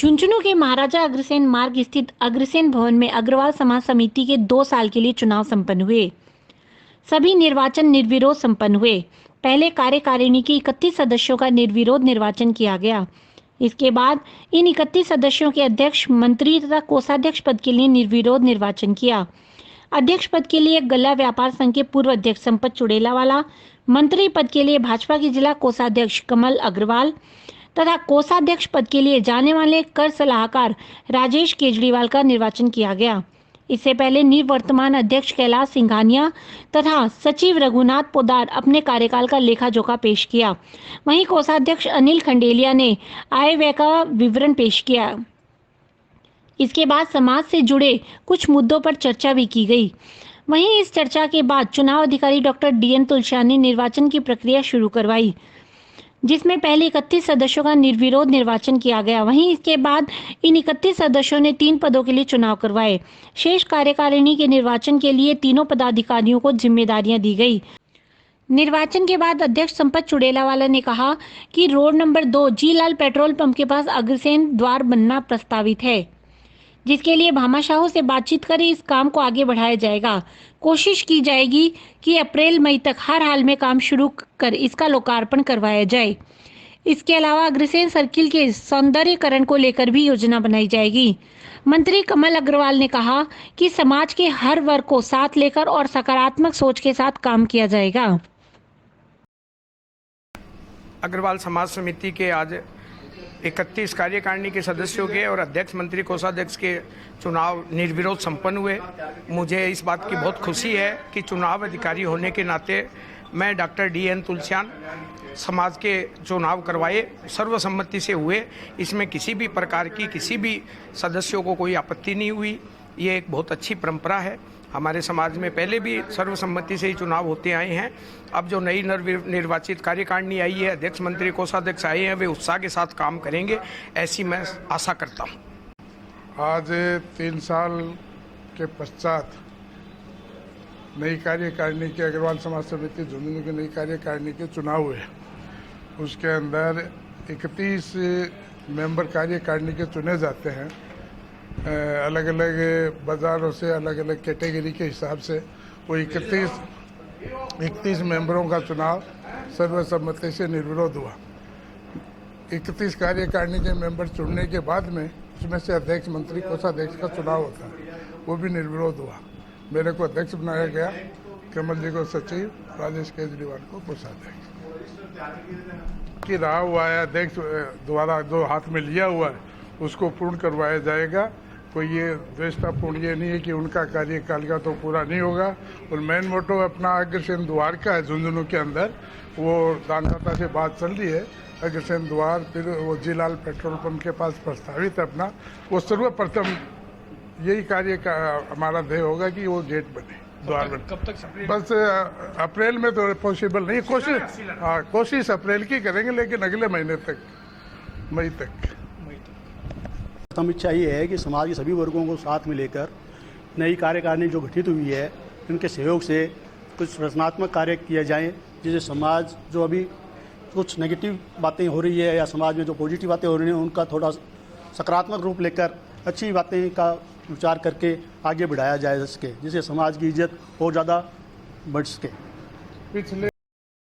झुंझुनू के महाराजा अग्रसेन मार्ग स्थित अग्रसेन भवन में अग्रवाल समाज समिति के 2 साल के लिए चुनाव संपन्न हुए। सभी निर्वाचन निर्विरोध संपन्न हुए। पहले कार्यकारिणी के 31 सदस्यों का निर्विरोध निर्वाचन किया गया। इसके बाद इन 31 सदस्यों के अध्यक्ष, मंत्री तथा कोषाध्यक्ष पद के लिए निर्विरोध निर्वाचन किया। अध्यक्ष पद के लिए गल्ला व्यापार संघ के पूर्व अध्यक्ष संपत चुड़ेलावाला, मंत्री पद के लिए भाजपा के जिला कोषाध्यक्ष कमल अग्रवाल तथा कोषाध्यक्ष पद के लिए जाने वाले कर सलाहकार राजेश केजरीवाल का निर्वाचन किया गया। इससे पहले निवर्तमान अध्यक्ष कैलाश सिंघानिया तथा सचिव रघुनाथ पोदार अपने कार्यकाल का लेखा जोखा पेश किया। वहीं कोषाध्यक्ष अनिल खंडेलिया ने आय व्यय का विवरण पेश किया। इसके बाद समाज से जुड़े कुछ मुद्दों पर चर्चा भी की गई। वहीं इस चर्चा के बाद चुनाव अधिकारी डॉक्टर DN तुलसियान ने निर्वाचन की प्रक्रिया शुरू करवाई, जिसमें पहले 31 सदस्यों का निर्विरोध निर्वाचन किया गया। वहीं इसके बाद इन 31 सदस्यों ने 3 पदों के लिए चुनाव करवाए। शेष कार्यकारिणी के निर्वाचन के लिए तीनों पदाधिकारियों को जिम्मेदारियां दी गई। निर्वाचन के बाद अध्यक्ष संपत चुड़ेलावाला ने कहा कि रोड नंबर 2 जीलाल पेट्रोल पंप के पास अग्रसेन द्वार बनना प्रस्तावित है, जिसके लिए भामाशाहों से बातचीत कर इस काम को आगे बढ़ाया जाएगा। कोशिश की जाएगी कि अप्रैल-मई तक हर हाल में काम शुरू कर इसका लोकार्पण करवाया जाए। इसके अलावा अग्रसेन सर्किल के सौंदर्यीकरण को लेकर भी योजना बनाई जाएगी। मंत्री कमल अग्रवाल ने कहा कि समाज के हर वर्ग को साथ लेकर और सकारात्मक सोच के साथ काम किया जाएगा। अग्रवाल समाज समिति के आज 31 कार्यकारिणी के सदस्यों के और अध्यक्ष, मंत्री, कोषाध्यक्ष के चुनाव निर्विरोध संपन्न हुए। मुझे इस बात की बहुत खुशी है कि चुनाव अधिकारी होने के नाते मैं डॉक्टर DN तुलसियान समाज के चुनाव करवाए सर्वसम्मति से हुए। इसमें किसी भी प्रकार की किसी भी सदस्यों को कोई आपत्ति नहीं हुई। ये एक बहुत अच्छी परंपरा है। हमारे समाज में पहले भी सर्वसम्मति से ही चुनाव होते आए हैं। अब जो नई निर्वाचित कार्यकारिणी आई है, अध्यक्ष, मंत्री, कोषाध्यक्ष आए हैं, वे उत्साह के साथ काम करेंगे, ऐसी मैं आशा करता हूँ। आज 3 साल के पश्चात नई कार्यकारिणी के अग्रवाल समाज समिति झुंझुनू की नई कार्यकारिणी के चुनाव हुए। उसके अंदर 31 मेंबर कार्यकारिणी के चुने जाते हैं। अलग अलग बाज़ारों से, अलग अलग कैटेगरी के हिसाब से वो 31 मेंबरों का चुनाव सर्वसम्मति से निर्विरोध हुआ। 31 कार्यकारिणी के मेंबर चुनने के बाद में उसमें से अध्यक्ष, मंत्री, कोषाध्यक्ष का चुनाव होता है, वो भी निर्विरोध हुआ। मेरे को अध्यक्ष बनाया गया, कमल जी को सचिव, राजेश केजरीवाल को कोषाध्यक्ष। कि रहा हुआ है अध्यक्ष द्वारा जो हाथ में लिया हुआ है उसको पूर्ण करवाया जाएगा। कोई ये द्वेषतापूर्ण ये नहीं है कि उनका कार्यकाल का तो पूरा नहीं होगा। और मेन मोटो अपना अग्रसेन द्वार का है झुंझुनू के अंदर, वो दानदाता से बात चल रही है। अग्रसेन द्वार, फिर वो जीलाल पेट्रोल पंप के पास प्रस्तावित है अपना, वो सर्वप्रथम यही कार्य का हमारा ध्येय होगा कि वो गेट बने, द्वार बने। कब तक? बस अप्रैल में तो पॉसिबल नहीं, कोशिश अप्रैल की करेंगे, लेकिन अगले महीने तक, मई तक। प्रथम इच्छा ये है कि समाज के सभी वर्गों को साथ में लेकर नई कार्यकारिणी जो गठित हुई है, उनके सहयोग से कुछ रचनात्मक कार्य किए जाएं, जिससे समाज जो अभी कुछ नेगेटिव बातें हो रही है या समाज में जो पॉजिटिव बातें हो रही हैं उनका थोड़ा सकारात्मक रूप लेकर अच्छी बातें का विचार करके आगे बढ़ाया जाए सके, जिससे समाज की इज्जत और ज़्यादा बढ़ सके।